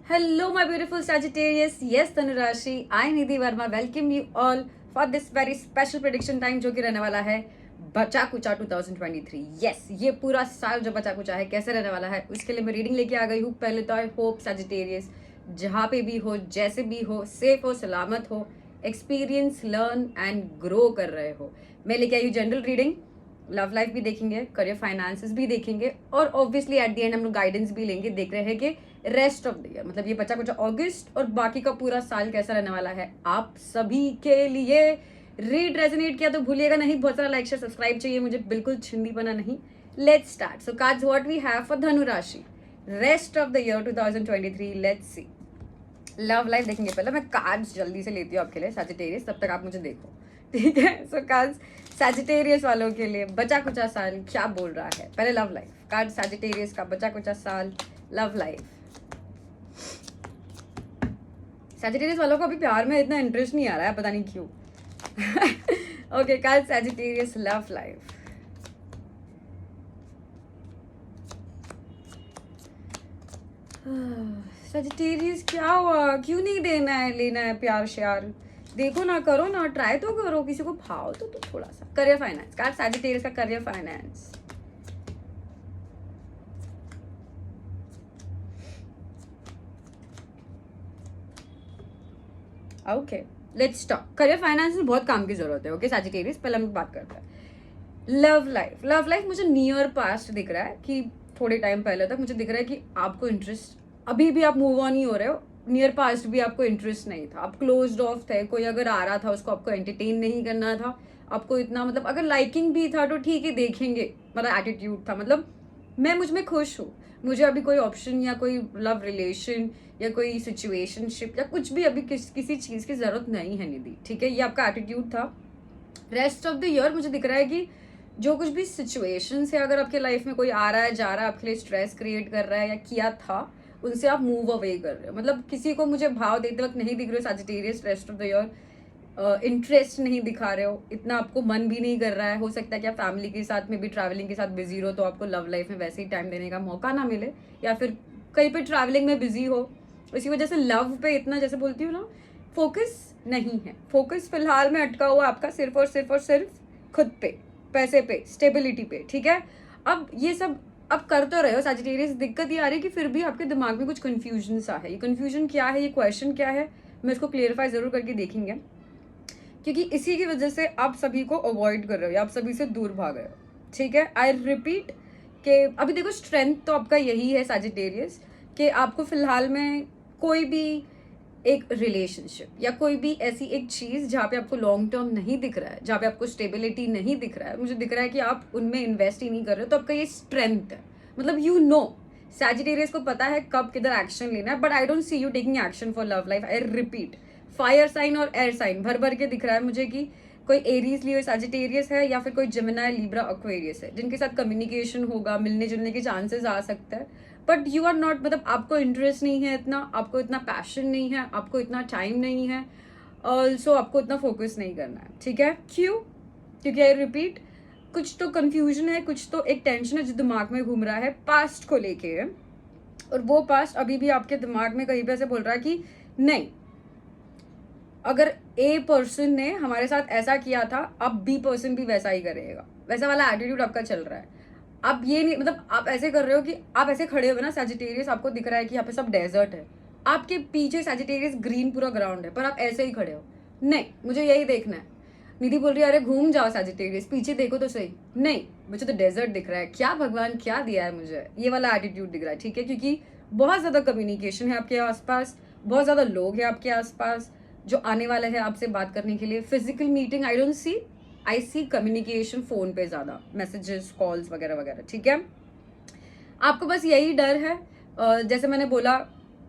Hello, my beautiful Sagittarius. Yes, Tanurashi. I, Nidhi Verma, welcome you all for this very special prediction time जो कि रहने वाला है बचा कुचा 2023. Yes, ये पूरा साल जो बचा कुचा है कैसे रहने वाला है उसके लिए मैं रीडिंग लेके आ गई हूँ. पहले तो आई होप Sagittarius जहाँ पे भी हो, जैसे भी हो, सेफ हो, सलामत हो, एक्सपीरियंस, लर्न एंड ग्रो कर रहे हो. मैं लेके आई हूँ जनरल रीडिंग. लव लाइफ भी देखेंगे, करियर फाइनेंसेस भी देखेंगे और ऑब्वियसली एट द एंड हम लोग गाइडेंस भी लेंगे. देख रहे हैं कि रेस्ट ऑफ द ईयर मतलब ये बचा कुछ अगस्त और बाकी का पूरा साल कैसा रहने वाला है आप सभी के लिए. रीड रेजोनेट किया तो भूलिएगा नहीं, बहुत सारा लाइक शेयर सब्सक्राइब चाहिए मुझे, बिल्कुल छिंदीपना नहीं. Let's start. So cards what we have for Dhanu rashi rest of the year 2023. Let's see. Love life देखेंगे. पहले मैं कार्ड्स जल्दी से लेती हूँ आपके लिए सैजिटेरियस, तब तक आप मुझे देखो, ठीक है. सो कार्ड्स सैजिटेरियस वालों के लिए बचा कुचा साल क्या बोल रहा है. पहले लव लाइफ कार्ड सैजिटेरियस का बचा कुचा साल लव लाइफ. सैजिटेरियस वालों को अभी प्यार में इतना इंटरेस्ट नहीं आ रहा है, पता नहीं क्यों. Okay, card Sagittarius love life. Sagittarius क्या हुआ, क्यों नहीं देना है लेना है प्यार श्यार. देखो ना, करो ना, ट्राई तो करो, किसी को भाव तो थोड़ा सा. करियर फाइनेंस कार्ड सैजिटेरियस का career finance. Okay, let's talk. Career finance में बहुत काम की जरूरत है. ओके सैजिटेरियस, पहले हम बात करते हैं लव लाइफ. लव लाइफ मुझे नियर पास्ट दिख रहा है कि थोड़े टाइम पहले तक मुझे दिख रहा है कि आपको इंटरेस्ट, अभी भी आप मूव ऑन ही हो रहे हो. नियर पास्ट भी आपको इंटरेस्ट नहीं था, आप क्लोज्ड ऑफ थे. कोई अगर आ रहा था उसको आपको एंटरटेन नहीं करना था. आपको इतना मतलब अगर लाइकिंग भी था तो ठीक है देखेंगे, मतलब एटीट्यूड था. मतलब मैं मुझ में खुश हूँ, मुझे अभी कोई ऑप्शन या कोई लव रिलेशन या कोई सिचुएशनशिप या कुछ भी अभी किसी चीज की जरूरत नहीं है निधि, ठीक है. ये आपका एटीट्यूड था. रेस्ट ऑफ द ईयर मुझे दिख रहा है कि जो कुछ भी सिचुएशन है अगर आपके लाइफ में कोई आ रहा है जा रहा है आपके लिए स्ट्रेस क्रिएट कर रहा है या किया था, उनसे आप मूव अवे कर रहे हो. मतलब किसी को मुझे भाव देते वक्त नहीं दिख रहे हो Sagittarius. Rest of the year interest नहीं दिखा रहे हो, इतना आपको मन भी नहीं कर रहा है. हो सकता है कि आप फैमिली के साथ में भी ट्रैवलिंग के साथ बिजी रहो तो आपको लव लाइफ में वैसे ही टाइम देने का मौका ना मिले, या फिर कहीं पे ट्रैवलिंग में बिजी हो. इसी वजह से लव पे इतना, जैसे बोलती हूँ ना, फोकस नहीं है. फोकस फिलहाल में अटका हुआ आपका सिर्फ और सिर्फ खुद पे, पैसे पे, स्टेबिलिटी पे, ठीक है. अब ये सब अब कर तो रहे हो सैजिटेरियस. दिक्कत ये आ रही है कि फिर भी आपके दिमाग में कुछ कंफ्यूजन सा है. ये कंफ्यूजन क्या है, ये क्वेश्चन क्या है, मैं इसको क्लियरिफाई जरूर करके देखेंगे. क्योंकि इसी की वजह से आप सभी को अवॉइड कर रहे हो या आप सभी से दूर भाग रहे हो, ठीक है. आई रिपीट कि अभी देखो स्ट्रेंथ तो आपका यही है सैजिटेरियस कि आपको फिलहाल में कोई भी एक रिलेशनशिप या कोई भी ऐसी एक चीज जहाँ पे आपको लॉन्ग टर्म नहीं दिख रहा है, जहाँ पे आपको स्टेबिलिटी नहीं दिख रहा है, मुझे दिख रहा है कि आप उनमें इन्वेस्ट ही नहीं कर रहे हो, तो आपका ये स्ट्रेंथ है. मतलब यू नो सैजिटेरियस को पता है कब किधर एक्शन लेना है. But I don't see you taking action for love life. I repeat, fire sign और एयर साइन भर भर के दिख रहा है मुझे कि कोई एरीज लियो सैजिटेरियस है या फिर कोई जेमिनी लिब्रा एक्वेरियस है जिनके साथ कम्युनिकेशन होगा, मिलने जुलने के चांसेस आ सकते हैं. बट यू आर नॉट, मतलब आपको इंटरेस्ट नहीं है इतना, आपको इतना पैशन नहीं है, आपको इतना टाइम नहीं है, ऑल्सो आपको इतना फोकस नहीं करना है, ठीक है. क्यों? क्योंकि आई रिपीट, कुछ तो कंफ्यूजन है, कुछ तो एक टेंशन है जो दिमाग में घूम रहा है पास्ट को लेके. और वो पास्ट अभी भी आपके दिमाग में कहीं पे ऐसे बोल रहा है कि नहीं, अगर ए पर्सन ने हमारे साथ ऐसा किया था अब बी पर्सन भी वैसा ही करेगा. वैसा वाला एटीट्यूड आपका चल रहा है. आप ये नहीं, मतलब आप ऐसे कर रहे हो कि आप ऐसे खड़े हो ना सैजिटेरियस, आपको दिख रहा है कि यहाँ पे सब डेजर्ट है, आपके पीछे सैजिटेरियस ग्रीन पूरा ग्राउंड है, पर आप ऐसे ही खड़े हो. नहीं, मुझे यही देखना है. निधि बोल रही है अरे घूम जाओ सैजिटेरियस, पीछे देखो तो सही. नहीं, मुझे तो डेजर्ट दिख रहा है. क्या भगवान क्या दिया है मुझे, ये वाला एटीट्यूड दिख रहा है, ठीक है. क्योंकि बहुत ज्यादा कम्युनिकेशन है आपके आसपास, बहुत ज्यादा लोग हैं आपके आसपास जो आने वाले हैं आपसे बात करने के लिए. Physical meeting I don't see, I see communication phone पे ज्यादा, मैसेजेस, कॉल्स वगैरह वगैरह, ठीक है. आपको बस यही डर है, जैसे मैंने बोला,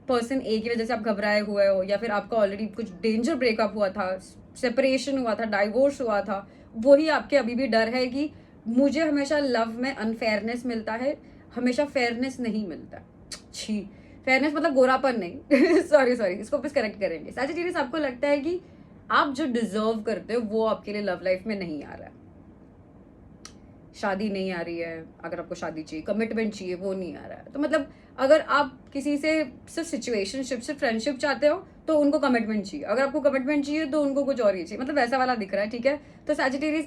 पर्सन ए की वजह से आप घबराए हुए हो या फिर आपका ऑलरेडी कुछ डेंजर ब्रेकअप हुआ था, सेपरेशन हुआ था, डाइवोर्स हुआ था. वही आपके अभी भी डर है कि मुझे हमेशा लव में अनफेयरनेस मिलता है, हमेशा फेयरनेस नहीं मिलता. छी, फेयरनेस मतलब गोरापन नहीं. सॉरी सॉरी, इसको बस करेक्ट करेंगे. सैजिटेरियस आपको लगता है कि आप जो डिजर्व करते हो वो आपके लिए लव लाइफ में नहीं आ रहा है. शादी नहीं आ रही है, अगर आपको शादी चाहिए, कमिटमेंट चाहिए, वो नहीं आ रहा है. तो मतलब अगर आप किसी से सिर्फ सिचुएशनशिप सिर्फ फ्रेंडशिप चाहते हो तो उनको कमिटमेंट चाहिए, अगर आपको कमिटमेंट चाहिए तो उनको कुछ और ही चाहिए, मतलब वैसा वाला दिख रहा है, ठीक है। तो सैजिटेरियस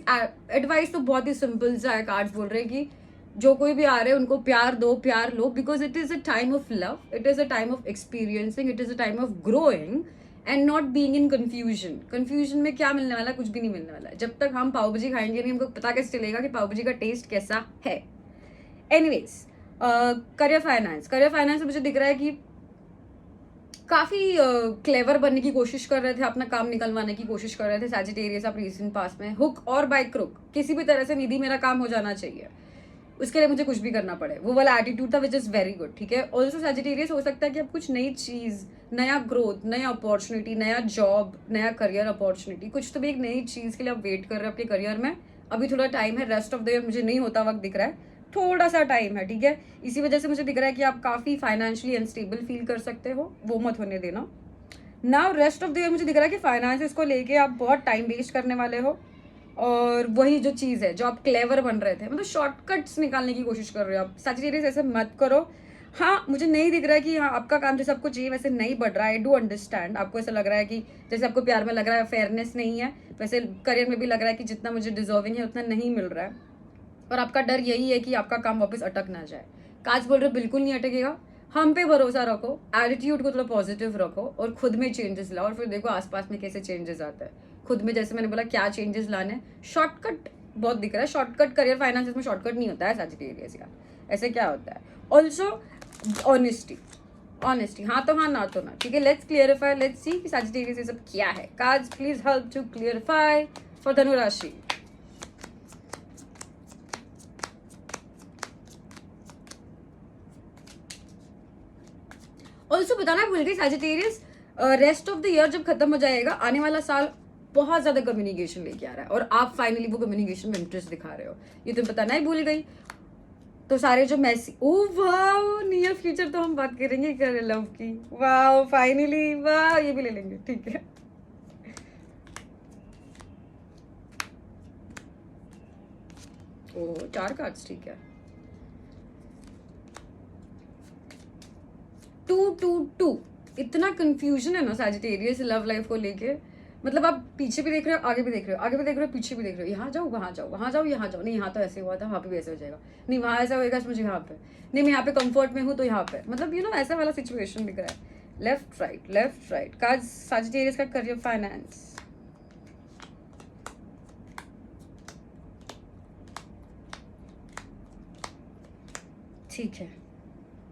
एडवाइस तो बहुत ही सिंपल सा है, कार्ड्स बोल रहे हैं कि जो कोई भी आ रहे हैं उनको प्यार दो, प्यार लो, because it is a time of love, it is a time of experiencing, it is a time of growing and not being in confusion. Confusion में क्या मिलने वाला है? कुछ भी नहीं मिलने वाला है। जब तक हम पाव भाजी खाएंगे नहीं, हमको पता कैसे चलेगा कि पाव भाजी का टेस्ट कैसा है। Anyways, career finance, career finance में मुझे दिख रहा है कि काफी क्लेवर बनने की कोशिश कर रहे थे, अपना काम निकलवाने की कोशिश कर रहे थे सैजिटेरियस आप रीसेंट पास में, हुक और बाय क्रुक, किसी भी तरह से निधि मेरा काम हो जाना चाहिए, उसके लिए मुझे कुछ भी करना पड़े, वो वाला एटीट्यूड था, विच इज वेरी गुड, ठीक है। ऑल्सो सैजिटेरियस हो सकता है कि आप कुछ नई चीज, नया ग्रोथ, नया अपॉर्चुनिटी, नया जॉब, नया करियर अपॉर्चुनिटी, कुछ तो भी एक नई चीज के लिए आप वेट कर रहे हो अपने करियर में। अभी थोड़ा टाइम है, रेस्ट ऑफ द ईयर मुझे नहीं होता वक्त दिख रहा है, थोड़ा सा टाइम है, ठीक है। इसी वजह से मुझे दिख रहा है कि आप काफी फाइनेंशियली अनस्टेबल फील कर सकते हो, वो मत होने देना। Now rest of the year मुझे दिख रहा है कि फाइनेंस को लेके आप बहुत टाइम वेस्ट करने वाले हो, और वही जो चीज़ है जो आप क्लेवर बन रहे थे, मतलब शॉर्टकट्स निकालने की कोशिश कर रहे हो आप। सैजिटेरियस ऐसे मत करो। हाँ, मुझे नहीं दिख रहा है कि हाँ आपका काम जैसे आपको चाहिए वैसे नहीं बढ़ रहा है, आई डू अंडरस्टैंड। आपको ऐसा लग रहा है कि जैसे आपको प्यार में लग रहा है फेयरनेस नहीं है, वैसे करियर में भी लग रहा है कि जितना मुझे डिजर्विंग है उतना नहीं मिल रहा है, और आपका डर यही है कि आपका काम वापस अटक ना जाए। काज बोल रहे बिल्कुल नहीं अटकेगा, हम पे भरोसा रखो, एटीट्यूड को थोड़ा पॉजिटिव रखो, और खुद में चेंजेस लाओ, और फिर देखो आसपास में कैसे चेंजेस आते हैं। खुद में जैसे मैंने बोला क्या चेंजेस लाने, शॉर्टकट बहुत दिख रहा है, शॉर्टकट करियर फाइनेंस में शॉर्टकट नहीं होता है सैजिटेरियस का, ऐसे क्या होता है। ऑल्सो ऑनेस्टी, ऑनेस्टी, हाँ तो हाँ ना तो ना, ठीक है। लेट्स क्लियरिफाई, लेट्स सी कि सैजिटेरियस ये सब क्या है। Cards please help to clarify for Dhanu rashi. Also बताना भूल गई Sagittarius, rest of the year जब खत्म हो जाएगा, आने वाला साल बहुत ज्यादा कम्युनिकेशन लेके आ रहा है, और आप फाइनली वो कम्युनिकेशन में इंटरेस्ट दिखा रहे हो, ये तो बताना ही भूल गई। तो सारे जो मैसी, ओ वाह, नियर फ्यूचर तो हम बात करेंगे कर लव की, वाह फाइनली, वाह ये भी ले लेंगे, ठीक है। ओ 4 कार्ड्स, ठीक है। 222, इतना कंफ्यूजन है ना सैजिटेरियस लव लाइफ को लेके, मतलब आप पीछे भी देख रहे हो, आगे भी देख रहे हो, आगे भी देख रहे हो, पीछे भी देख रहे हो, यहाँ जाओ वहाँ जाओ, वहाँ जाओ यहाँ जाओ, नहीं यहाँ तो ऐसे हुआ था, वहाँ पे भी ऐसे हो जाएगा, नहीं वहाँ ऐसा होएगा मुझे यहाँ पे, नहीं मैं यहाँ पे कंफर्ट में हूँ तो यहाँ पे, मतलब यू नो ऐसा वाला सिचुएशन दिख रहा है। लेफ्ट राइट का सैजिटेरियस का करियर फाइनेंस, ठीक है।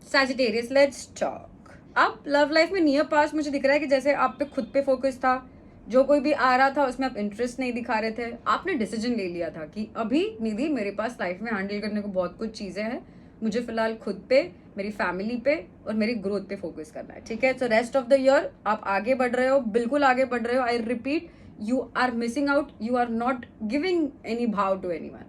Sagittarius let's talk. अब लव लाइफ में नियर पास्ट मुझे दिख रहा है कि जैसे आप पे खुद पे फोकस था, जो कोई भी आ रहा था उसमें आप इंटरेस्ट नहीं दिखा रहे थे, आपने डिसीजन ले लिया था कि अभी निधि मेरे पास लाइफ में हैंडल करने को बहुत कुछ चीजें हैं, मुझे फिलहाल खुद पे, मेरी फैमिली पे और मेरी ग्रोथ पे फोकस करना है, ठीक है। So rest of the year आप आगे बढ़ रहे हो, बिल्कुल आगे बढ़ रहे हो। I repeat, you are missing out, you are not giving any भाव टू एनीवन,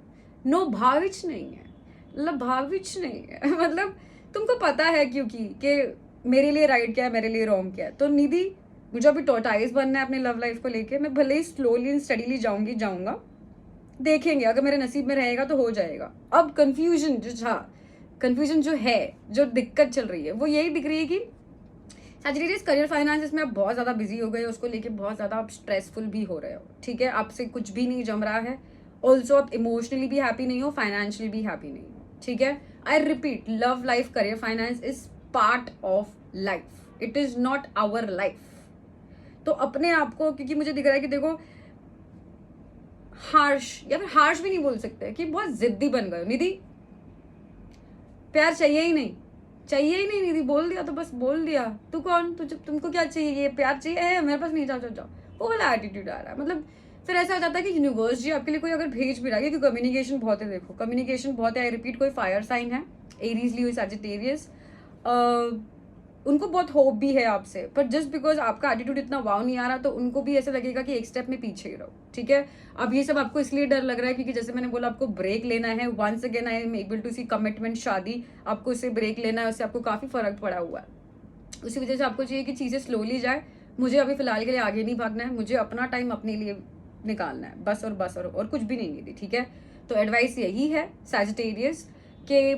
नो भाविच नहीं है, मतलब भाविच नहीं है मतलब तुमको पता है क्योंकि कि मेरे लिए राइट क्या है, मेरे लिए रॉन्ग क्या है। तो निधि, मुझे अभी टॉर्टाइज बनना है अपनी लव लाइफ को लेके, मैं भले ही स्लोली एंड स्टडीली जाऊंगा, देखेंगे, अगर मेरे नसीब में रहेगा तो हो जाएगा। अब कंफ्यूजन जो है, जो दिक्कत चल रही है वो यही दिख रही है कि सैजिटेरियस करियर फाइनेंस में आप बहुत ज्यादा बिजी हो गए हो, उसको लेके बहुत ज्यादा आप स्ट्रेसफुल भी हो रहे हो, ठीक है। आपसे कुछ भी नहीं जम रहा है। ऑल्सो आप इमोशनली भी हैप्पी नहीं हो, फाइनेंशियली भी हैप्पी नहीं हो, ठीक है। I repeat, love life career finance is part of life, it is not our life. तो अपने आप को, क्योंकि मुझे दिख रहा है कि देखो हार्श, या फिर हार्श भी नहीं बोल सकते, कि बहुत जिद्दी बन गए हो निधि, प्यार चाहिए ही नहीं, चाहिए ही नहीं निधि, बोल दिया तो बस बोल दिया, तू कौन, तुमको क्या चाहिए, ये प्यार चाहिए है मेरे पास, नहीं, जाओ जाओ जाओ, वो वाला एटीट्यूड आ रहा है। मतलब फिर ऐसा हो जाता है कि यूनिवर्स जी आपके लिए कोई अगर भेज भी रहा है, क्योंकि कम्युनिकेशन बहुत है, देखो कम्युनिकेशन बहुत है। आई रिपीट, कोई फायर साइन है, एरीज ली हुई सैजिटेरियस, उनको बहुत होप भी है आपसे, पर जस्ट बिकॉज आपका एटीट्यूड इतना वाव नहीं आ रहा, तो उनको भी ऐसा लगेगा कि एक स्टेप में पीछे ही रहो, ठीक है। अब ये सब आपको इसलिए डर लग रहा है क्योंकि जैसे मैंने बोला आपको ब्रेक लेना है, once again I am able to see commitment, शादी, आपको इससे ब्रेक लेना है, उससे आपको काफी फर्क पड़ा हुआ है, उसी वजह से आपको चाहिए कि चीजें स्लोली जाए। मुझे अभी फिलहाल के लिए आगे नहीं भागना है, मुझे अपना टाइम अपने लिए निकालना है, बस और कुछ भी नहीं थी, ठीक है। तो एडवाइस यही है सैजिटेरियस के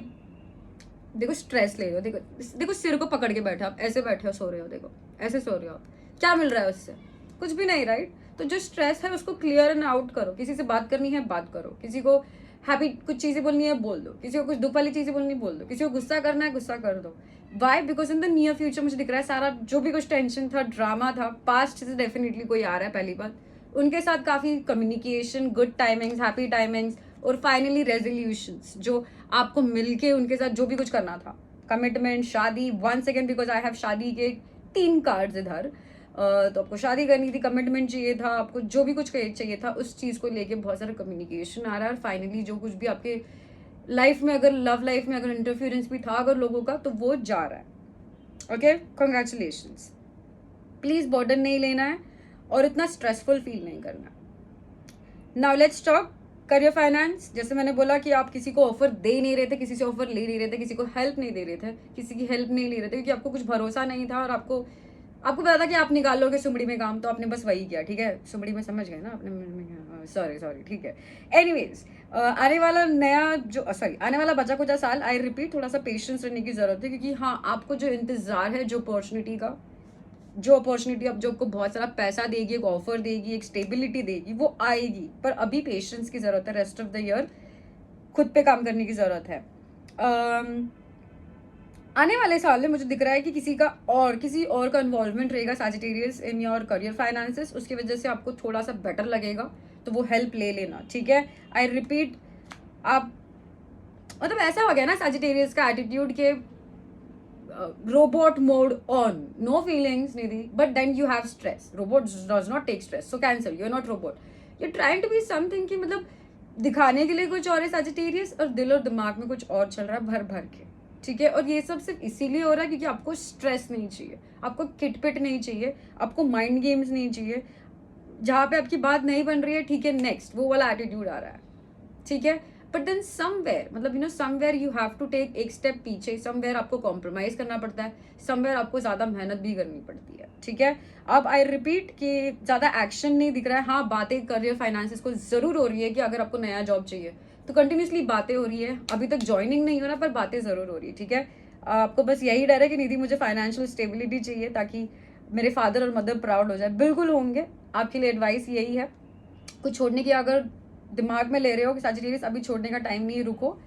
देखो स्ट्रेस ले रहे हो, देखो देखो सिर को पकड़ के बैठे हो आप, ऐसे बैठे हो, सो रहे हो, देखो ऐसे सो रहे हो आप, क्या मिल रहा है उससे? कुछ भी नहीं, राइट? तो जो स्ट्रेस है उसको क्लियर एंड आउट करो। किसी से बात करनी है बात करो, किसी को हैप्पी कुछ चीजें बोलनी है बोल दो, किसी को कुछ दुख वाली चीजें बोलनी बोल दो, किसी को गुस्सा करना है गुस्सा कर दो। Why? Because in the near future मुझे दिख रहा है सारा जो भी कुछ टेंशन था, ड्रामा था, पास्ट से डेफिनेटली कोई आ रहा है। पहली बात, उनके साथ काफी communication, good timings, happy timings, और फाइनली रेजोल्यूशंस जो आपको मिलके उनके साथ जो भी कुछ करना था, कमिटमेंट, शादी। 1 सेकेंड, बिकॉज आई हैव शादी के 3 कार्ड्स इधर। तो आपको शादी करनी थी, कमिटमेंट चाहिए था, आपको जो भी कुछ चाहिए था, उस चीज को लेके बहुत सारा कम्युनिकेशन आ रहा है। और फाइनली जो कुछ भी आपके लाइफ में, अगर लव लाइफ में अगर इंटरफियरेंस भी था अगर लोगों का, तो वो जा रहा है। Okay, congratulations. प्लीज बर्डन नहीं लेना है और इतना स्ट्रेसफुल फील नहीं करना। Now let's talk career finance. जैसे मैंने बोला कि आप किसी को ऑफर दे नहीं रहे थे, किसी से ऑफर ले नहीं रहे थे, किसी को हेल्प नहीं दे रहे थे, किसी की हेल्प नहीं ले रहे थे क्योंकि आपको कुछ भरोसा नहीं था, और आपको पता था कि आप निकाल लोगे सुमड़ी में काम, तो आपने बस वही किया। ठीक है, सुमड़ी में समझ गए ना आपने, सॉरी, ठीक है। एनीवेज, आने वाला नया जो आने वाला बचा कुचा साल, आई रिपीट, थोड़ा सा पेशेंस रहने की जरूरत है, क्योंकि हाँ, आपको जो इंतजार है, जो अपॉर्चुनिटी का, जो अपॉर्चुनिटी अब जो आपको बहुत सारा पैसा देगी, एक ऑफर देगी, एक स्टेबिलिटी देगी, वो आएगी। पर अभी पेशेंस की जरूरत है। रेस्ट ऑफ द ईयर खुद पे काम करने की जरूरत है। आने वाले साल में मुझे दिख रहा है कि किसी और का इन्वॉल्वमेंट रहेगा Sagittarius in your career finances. उसकी वजह से आपको थोड़ा सा बेटर लगेगा, तो वो हेल्प ले लेना। ठीक है, आई रिपीट, आप मतलब ऐसा हो गया ना सैजिटेरियस का एटीट्यूड के robot mode on, no feelings Nidhi, but then you have stress. Robot does not take stress, so cancel, you're not robot, you're trying to be something कि मतलब दिखाने के लिए कुछ और है सैजिटेरियस, और दिल और दिमाग में कुछ और चल रहा है भर भर के। ठीक है, और ये सब सिर्फ इसीलिए हो रहा है क्योंकि आपको स्ट्रेस नहीं चाहिए, आपको किटपिट नहीं चाहिए, आपको माइंड गेम्स नहीं चाहिए, जहाँ पे आपकी बात नहीं बन रही है, ठीक है नेक्स्ट, वो वाला एटीट्यूड आ रहा है। ठीक है, बट देन समवेयर, मतलब somewhere you have to take एक स्टेप पीछे, समवेयर आपको कॉम्प्रोमाइज करना पड़ता है, समवेयर आपको ज्यादा मेहनत भी करनी पड़ती है। ठीक है, अब आई रिपीट कि ज्यादा एक्शन नहीं दिख रहा है। हाँ, बातें करियर फाइनेंसेस को जरूर हो रही है कि अगर आपको नया जॉब चाहिए तो कंटिन्यूसली बातें हो रही है, अभी तक ज्वाइनिंग नहीं हो रहा, पर बातें जरूर हो रही है। ठीक है, आपको बस यही डर है कि निधि मुझे फाइनेंशियल स्टेबिलिटी चाहिए ताकि मेरे फादर और मदर प्राउड हो जाए। बिल्कुल होंगे, आपके लिए एडवाइस यही है। कुछ छोड़ने की अगर दिमाग में ले रहे हो कि सैजिटेरियस अभी छोड़ने का टाइम नहीं है, रुको।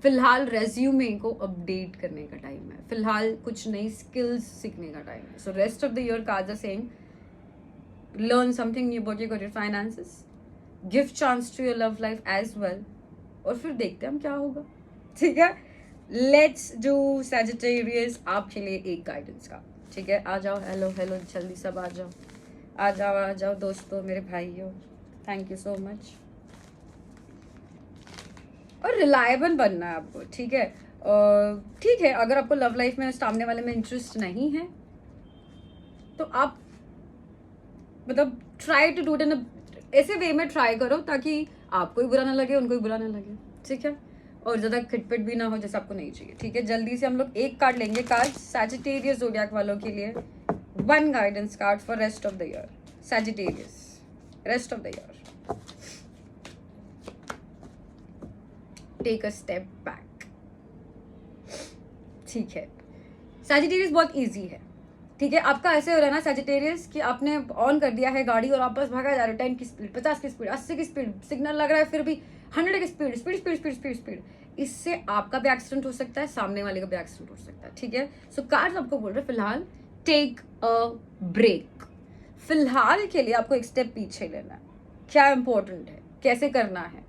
फिलहाल रेज्यूमे को अपडेट करने का टाइम है, फिलहाल कुछ नई स्किल्स सीखने का टाइम है। So rest of the year cards are saying learn something new about your career finances, give chance to your love life as well, और फिर देखते हैं हम क्या होगा। ठीक है, लेट्स डू सैजिटेरियस आपके लिए एक गाइडेंस का। ठीक है, आ जाओ, हेलो हेलो, जल्दी सब आ जाओ, आ जाओ दोस्तों, मेरे भाइयों, थैंक यू सो मच। और रिलायबल बनना है आपको। ठीक है, ठीक है, अगर आपको लव लाइफ में सामने वाले में इंटरेस्ट नहीं है तो आप मतलब try to do it in ऐसे वे में ट्राई करो ताकि आपको भी बुरा ना लगे, उनको भी बुरा ना लगे। ठीक है, और ज्यादा खिटपिट भी ना हो जैसे आपको नहीं चाहिए। ठीक है, जल्दी से हम लोग एक कार्ड लेंगे, कार्ड सैजिटेरियस ज़ोडिएक वालों के लिए, 1 guidance card for rest of the year. Sagittarius, rest of the year, take a step back. ठीक है, सैजिटेरियस बहुत इजी है। ठीक है, आपका ऐसे हो रहा है ना सैजिटेरियस कि आपने ऑन कर दिया है गाड़ी और आप बस भागा जा रहे हो 10 की स्पीड, 50 की स्पीड, 80 की स्पीड, सिग्नल लग रहा है फिर भी 100 की speed, speed speed speed speed speed. इससे आपका भी एक्सीडेंट हो सकता है, सामने वाले का भी एक्सीडेंट हो सकता है। ठीक है, सो कार्ड्स आपको बोल रहे हैं फिलहाल टेक अ ब्रेक। फिलहाल के लिए आपको एक स्टेप पीछे लेना है। क्या इंपॉर्टेंट है, कैसे करना है,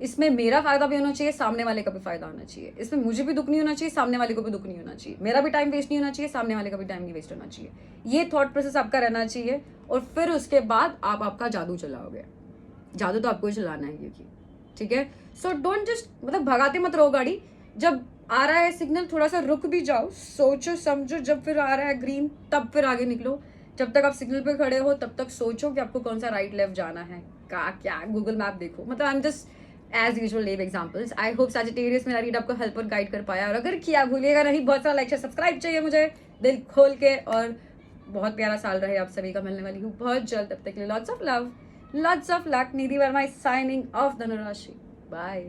इसमें मेरा फायदा भी होना चाहिए, सामने वाले का भी फायदा होना चाहिए, इसमें मुझे भी दुख नहीं होना चाहिए, सामने वाले को भी दुख नहीं होना चाहिए, मेरा भी टाइम वेस्ट नहीं होना चाहिए, सामने वाले का भी टाइम नहीं वेस्ट होना चाहिए। ये थॉट प्रोसेस आपका रहना चाहिए, और फिर उसके बाद आप आपका जादू चलाओगे। जादू तो आपको ही चलाना है क्योंकि, ठीक है, सो डोंट जस्ट मतलब भगाते मत रहो गाड़ी। जब आ रहा है सिग्नल थोड़ा सा रुक भी जाओ, सोचो समझो, जब फिर आ रहा है ग्रीन तब फिर आगे निकलो। जब तक आप सिग्नल पे खड़े हो तब तक सोचो कि आपको कौन सा राइट लेफ्ट जाना है, क्या गूगल मैप देखो। मतलब I am just as usual leave examples. I hope Sagittarius मेरा रीड आपको हेल्प और गाइड कर पाया, और अगर किया भूलिएगा नहीं, बहुत सारा लाइक शेयर सब्सक्राइब चाहिए मुझे दिल खोल के, और बहुत प्यारा साल रहे आप सभी का। मिलने वाली हूँ बहुत जल्द, तब तक के लिए lots of love, lots of luck. Nidhi Varma is signing off Dhanurashi, bye.